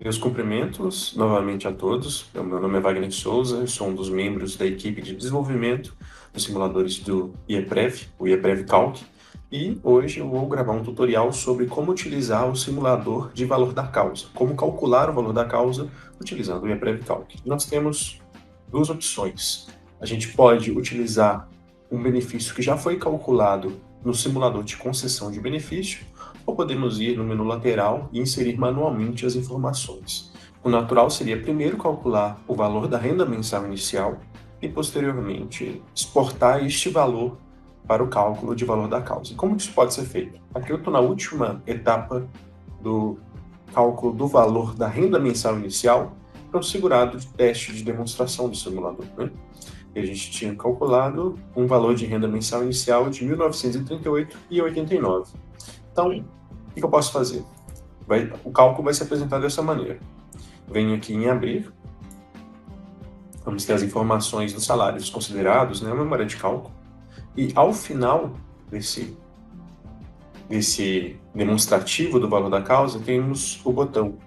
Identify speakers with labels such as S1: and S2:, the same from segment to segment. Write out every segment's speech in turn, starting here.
S1: Meus cumprimentos novamente a todos. Meu nome é Wagner Souza, eu sou um dos membros da equipe de desenvolvimento dos simuladores do IEPREV, o IEPREV Calc, e hoje eu vou gravar um tutorial sobre como utilizar o simulador de valor da causa, como calcular o valor da causa utilizando o IEPREV Calc. Nós temos duas opções. A gente pode utilizar um benefício que já foi calculado no simulador de concessão de benefício, ou podemos ir no menu lateral e inserir manualmente as informações. O natural seria primeiro calcular o valor da renda mensal inicial e, posteriormente, exportar este valor para o cálculo de valor da causa. E como isso pode ser feito? Aqui eu estou na última etapa do cálculo do valor da renda mensal inicial para o segurado de teste de demonstração do simulador, né? E a gente tinha calculado um valor de renda mensal inicial de R$ 1.938,89. Então, o que eu posso fazer? O cálculo vai ser apresentado dessa maneira. Venho aqui em abrir, vamos ter as informações dos salários considerados, né, a memória de cálculo, e ao final desse demonstrativo do valor da causa, temos o botão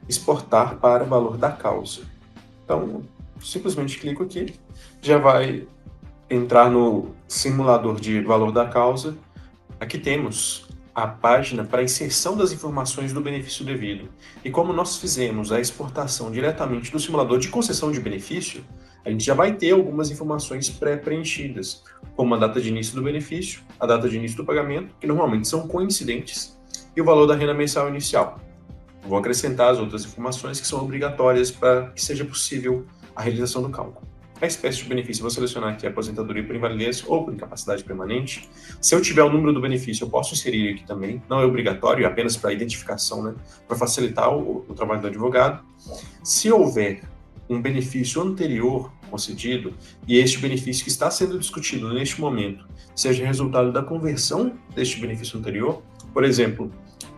S1: exportar para valor da causa. Então, simplesmente clico aqui, já vai entrar no simulador de valor da causa. Aqui temos a página para inserção das informações do benefício devido. E como nós fizemos a exportação diretamente do simulador de concessão de benefício, a gente já vai ter algumas informações pré-preenchidas, como a data de início do benefício, a data de início do pagamento, que normalmente são coincidentes, e o valor da renda mensal inicial. Vou acrescentar as outras informações que são obrigatórias para que seja possível a realização do cálculo. A espécie de benefício, vou selecionar aqui a aposentadoria por invalidez ou por incapacidade permanente. Se eu tiver o número do benefício, eu posso inserir aqui também. Não é obrigatório, é apenas para identificação, né? Para facilitar o trabalho do advogado. Se houver um benefício anterior concedido e este benefício que está sendo discutido neste momento seja resultado da conversão deste benefício anterior, por exemplo,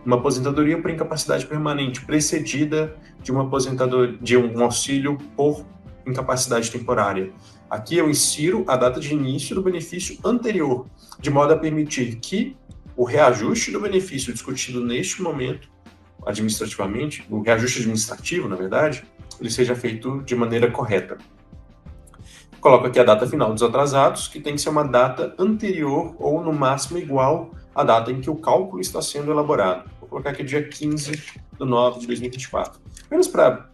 S1: uma aposentadoria por incapacidade permanente precedida de uma aposentadoria, de um auxílio por incapacidade temporária. Aqui eu insiro a data de início do benefício anterior, de modo a permitir que o reajuste do benefício discutido neste momento, administrativamente, o reajuste administrativo, na verdade, ele seja feito de maneira correta. Coloco aqui a data final dos atrasados, que tem que ser uma data anterior ou, no máximo, igual à data em que o cálculo está sendo elaborado. Vou colocar aqui dia 15/9/2024. Menos para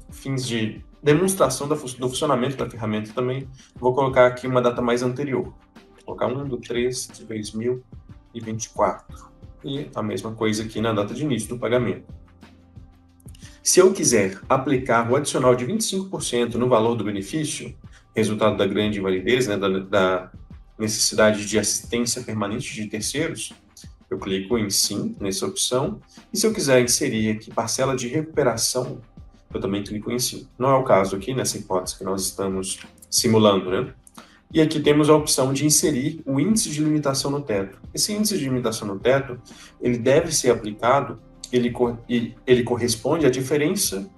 S1: fins de demonstração do funcionamento da ferramenta também, vou colocar aqui uma data mais anterior. Vou colocar 1/3/2024. E a mesma coisa aqui na data de início do pagamento. Se eu quiser aplicar o adicional de 25% no valor do benefício, resultado da grande invalidez, né, da necessidade de assistência permanente de terceiros, eu clico em sim, nessa opção. E se eu quiser inserir aqui parcela de recuperação, eu também clico em sim. Não é o caso aqui, nessa hipótese que nós estamos simulando, né? E aqui temos a opção de inserir o índice de limitação no teto. Esse índice de limitação no teto, ele deve ser aplicado, ele corresponde à diferença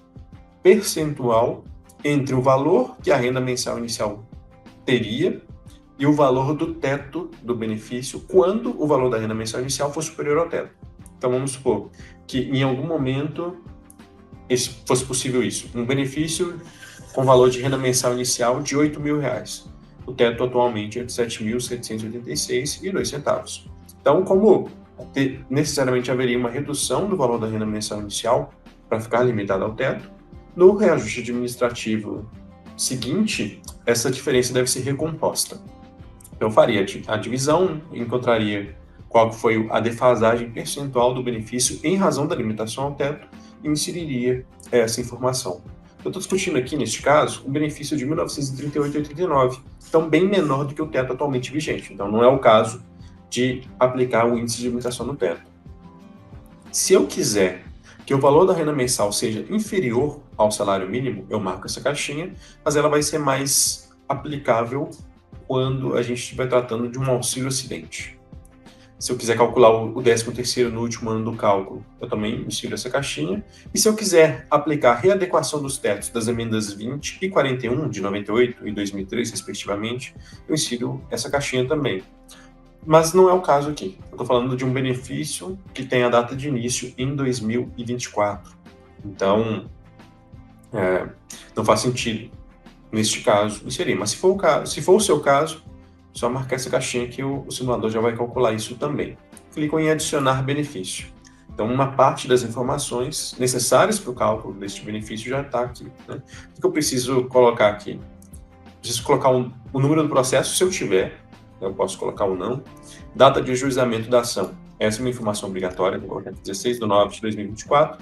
S1: percentual entre o valor que a renda mensal inicial teria e o valor do teto do benefício quando o valor da renda mensal inicial for superior ao teto. Então vamos supor que em algum momento fosse possível isso, um benefício com valor de renda mensal inicial de R$ 8.000. O teto atualmente é de R$ 7.786,02. Então, como necessariamente haveria uma redução do valor da renda mensal inicial para ficar limitado ao teto, no reajuste administrativo seguinte, essa diferença deve ser recomposta. Eu faria a divisão, encontraria qual foi a defasagem percentual do benefício em razão da limitação ao teto e inseriria essa informação. Eu estou discutindo aqui, neste caso, um benefício de R$ 1.938,89, então bem menor do que o teto atualmente vigente. Então não é o caso de aplicar o índice de limitação no teto. Se eu quiser que o valor da renda mensal seja inferior ao salário mínimo, eu marco essa caixinha, mas ela vai ser mais aplicável quando a gente estiver tratando de um auxílio acidente. Se eu quiser calcular o 13º no último ano do cálculo, eu também insiro essa caixinha. E se eu quiser aplicar a readequação dos tetos das emendas 20 e 41, de 98 e 2003, respectivamente, eu insiro essa caixinha também. Mas não é o caso aqui. Eu estou falando de um benefício que tem a data de início em 2024. Então, não faz sentido, neste caso, inserir. Mas se for o seu caso, só marcar essa caixinha que o simulador já vai calcular isso também. Clico em adicionar benefício. Então, uma parte das informações necessárias para o cálculo deste benefício já está aqui, né? O que eu preciso colocar aqui? Preciso colocar o número do processo, se eu tiver, eu posso colocar ou não. Data de ajuizamento da ação. Essa é uma informação obrigatória, vou colocar 16/9/2024.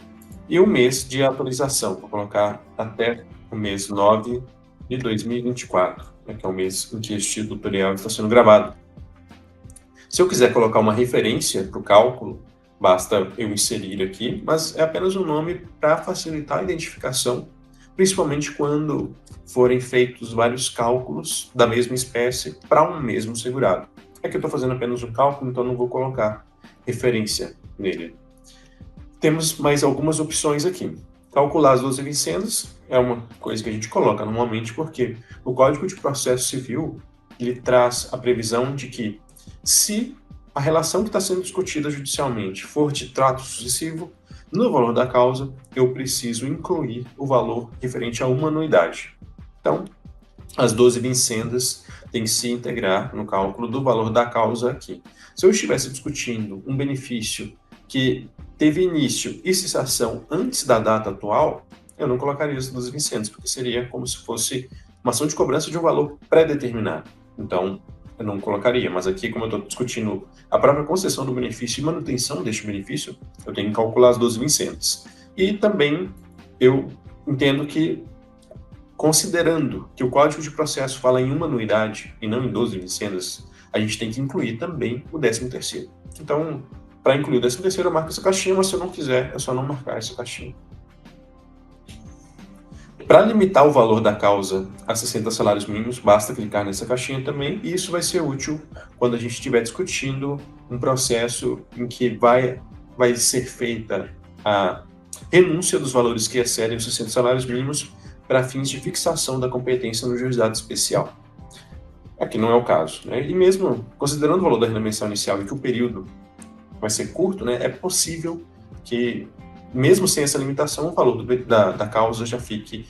S1: E o mês de atualização, vou colocar até o mês 9 de 2024, né, que é o mês em que este tutorial está sendo gravado. Se eu quiser colocar uma referência para o cálculo, basta eu inserir aqui, mas é apenas um nome para facilitar a identificação, principalmente quando forem feitos vários cálculos da mesma espécie para um mesmo segurado. Aqui eu estou fazendo apenas um cálculo, então não vou colocar referência nele. Temos mais algumas opções aqui. Calcular as 12 vincendas é uma coisa que a gente coloca normalmente porque o Código de Processo Civil ele traz a previsão de que se a relação que está sendo discutida judicialmente for de trato sucessivo, no valor da causa eu preciso incluir o valor referente a uma anuidade. Então, as 12 vincendas têm que se integrar no cálculo do valor da causa aqui. Se eu estivesse discutindo um benefício que teve início e cessação antes da data atual, eu não colocaria as 12 vincendas, porque seria como se fosse uma ação de cobrança de um valor pré-determinado. Então, eu não colocaria, mas aqui, como eu estou discutindo a própria concessão do benefício e manutenção deste benefício, eu tenho que calcular as 12 vincendas. E também eu entendo que, considerando que o Código de Processo fala em uma anuidade e não em 12 vincendas, a gente tem que incluir também o 13º. Então, para incluir o 13º, eu marco essa caixinha, mas se eu não quiser, é só não marcar essa caixinha. Para limitar o valor da causa a 60 salários mínimos, basta clicar nessa caixinha também, e isso vai ser útil quando a gente estiver discutindo um processo em que vai ser feita a renúncia dos valores que excedem os 60 salários mínimos para fins de fixação da competência no juizado especial. Aqui não é o caso, né? E mesmo considerando o valor da renda mensal inicial e que o período vai ser curto, né, é possível que, mesmo sem essa limitação, o valor da causa já fique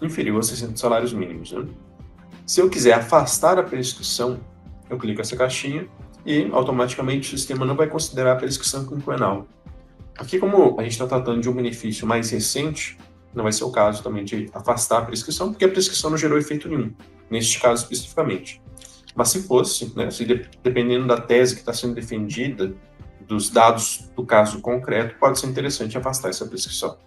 S1: inferior a 60 salários mínimos. Né? Se eu quiser afastar a prescrição, eu clico nessa caixinha e automaticamente o sistema não vai considerar a prescrição quinquenal. Aqui, como a gente está tratando de um benefício mais recente, não vai ser o caso também de afastar a prescrição, porque a prescrição não gerou efeito nenhum, neste caso especificamente. Mas se fosse, né, dependendo da tese que está sendo defendida, dos dados do caso concreto, pode ser interessante afastar essa prescrição.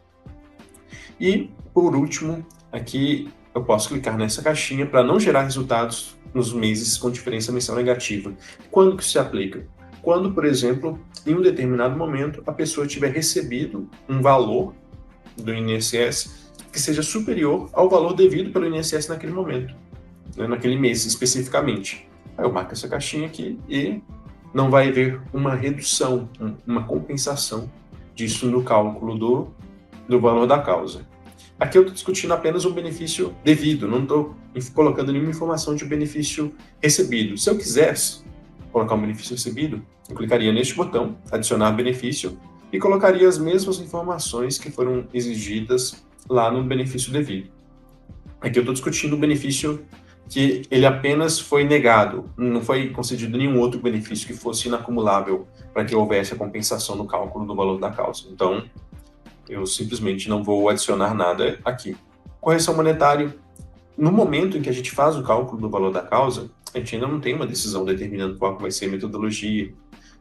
S1: E, por último, aqui eu posso clicar nessa caixinha para não gerar resultados nos meses com diferença mensal negativa. Quando que isso se aplica? Quando, por exemplo, em um determinado momento, a pessoa tiver recebido um valor do INSS que seja superior ao valor devido pelo INSS naquele momento, né, naquele mês especificamente. Aí eu marco essa caixinha aqui e não vai haver uma redução, uma compensação disso no cálculo do valor da causa. Aqui eu estou discutindo apenas um benefício devido, não estou colocando nenhuma informação de benefício recebido. Se eu quisesse colocar um benefício recebido, eu clicaria neste botão, adicionar benefício, e colocaria as mesmas informações que foram exigidas lá no benefício devido. Aqui eu estou discutindo o benefício que ele apenas foi negado, não foi concedido nenhum outro benefício que fosse inacumulável para que houvesse a compensação no cálculo do valor da causa. Então, eu simplesmente não vou adicionar nada aqui. Correção monetária, no momento em que a gente faz o cálculo do valor da causa, a gente ainda não tem uma decisão determinando qual vai ser a metodologia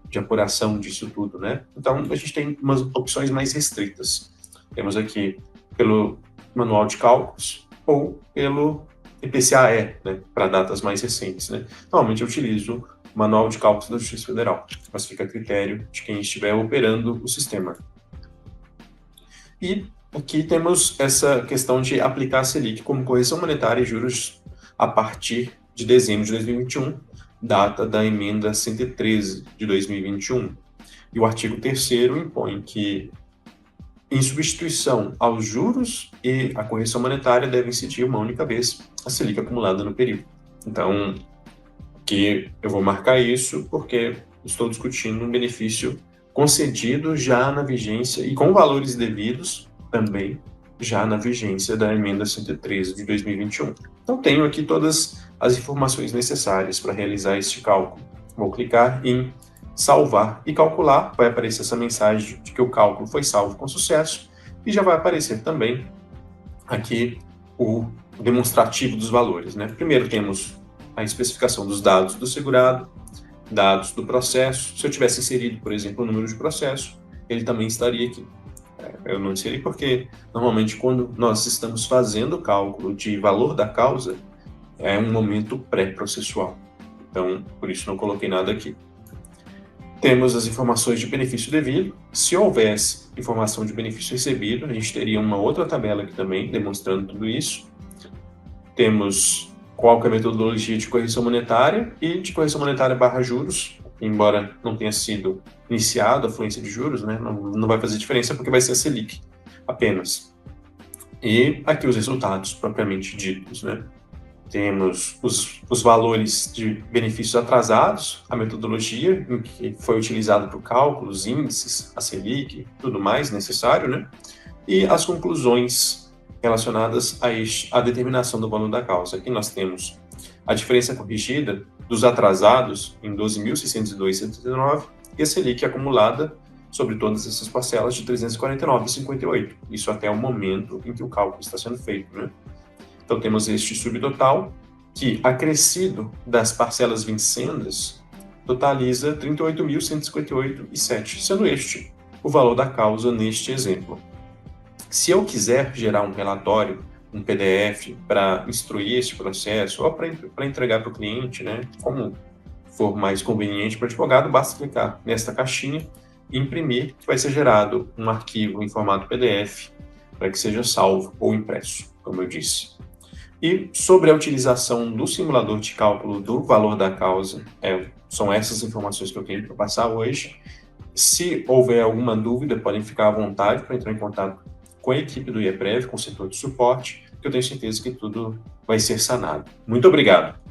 S1: de apuração disso tudo, né? Então, a gente tem umas opções mais restritas. Temos aqui pelo manual de cálculos ou pelo IPCAE, né, para datas mais recentes, né? Normalmente eu utilizo o Manual de Cálculos da Justiça Federal, mas fica a critério de quem estiver operando o sistema. E aqui temos essa questão de aplicar a Selic como correção monetária e juros a partir de dezembro de 2021, data da emenda 113 de 2021. E o artigo 3º impõe que, em substituição aos juros e a correção monetária, deve incidir uma única vez a Selic acumulada no período. Então, aqui eu vou marcar isso porque estou discutindo um benefício concedido já na vigência e com valores devidos também já na vigência da emenda 113 de 2021. Então, tenho aqui todas as informações necessárias para realizar este cálculo. Vou clicar em salvar e calcular, vai aparecer essa mensagem de que o cálculo foi salvo com sucesso e já vai aparecer também aqui o demonstrativo dos valores, né? Primeiro temos a especificação dos dados do segurado, dados do processo. Se eu tivesse inserido, por exemplo, o número de processo, ele também estaria aqui. Eu não inseri porque, normalmente, quando nós estamos fazendo o cálculo de valor da causa, é um momento pré-processual. Então, por isso não coloquei nada aqui. Temos as informações de benefício devido. Se houvesse informação de benefício recebido, a gente teria uma outra tabela aqui também, demonstrando tudo isso. Temos qual que é a metodologia de correção monetária e de correção monetária barra juros, embora não tenha sido iniciado a fluência de juros, né, não vai fazer diferença porque vai ser a Selic apenas. E aqui os resultados propriamente ditos, né? Temos os valores de benefícios atrasados, a metodologia em que foi utilizado para o cálculo, os índices, a Selic, tudo mais necessário, né? E as conclusões relacionadas à determinação do valor da causa. Aqui nós temos a diferença corrigida dos atrasados em 12.602,79 e a Selic acumulada sobre todas essas parcelas de 349,58. Isso até o momento em que o cálculo está sendo feito, né? Então, temos este subtotal, que, acrescido das parcelas vincendas, totaliza 38.158,07, sendo este o valor da causa neste exemplo. Se eu quiser gerar um relatório, um PDF, para instruir este processo, ou para entregar para o cliente, né, como for mais conveniente para o advogado, basta clicar nesta caixinha e imprimir, que vai ser gerado um arquivo em formato PDF, para que seja salvo ou impresso, como eu disse. E sobre a utilização do simulador de cálculo do valor da causa, são essas informações que eu tenho para passar hoje. Se houver alguma dúvida, podem ficar à vontade para entrar em contato com a equipe do IEPREV, com o setor de suporte, que eu tenho certeza que tudo vai ser sanado. Muito obrigado!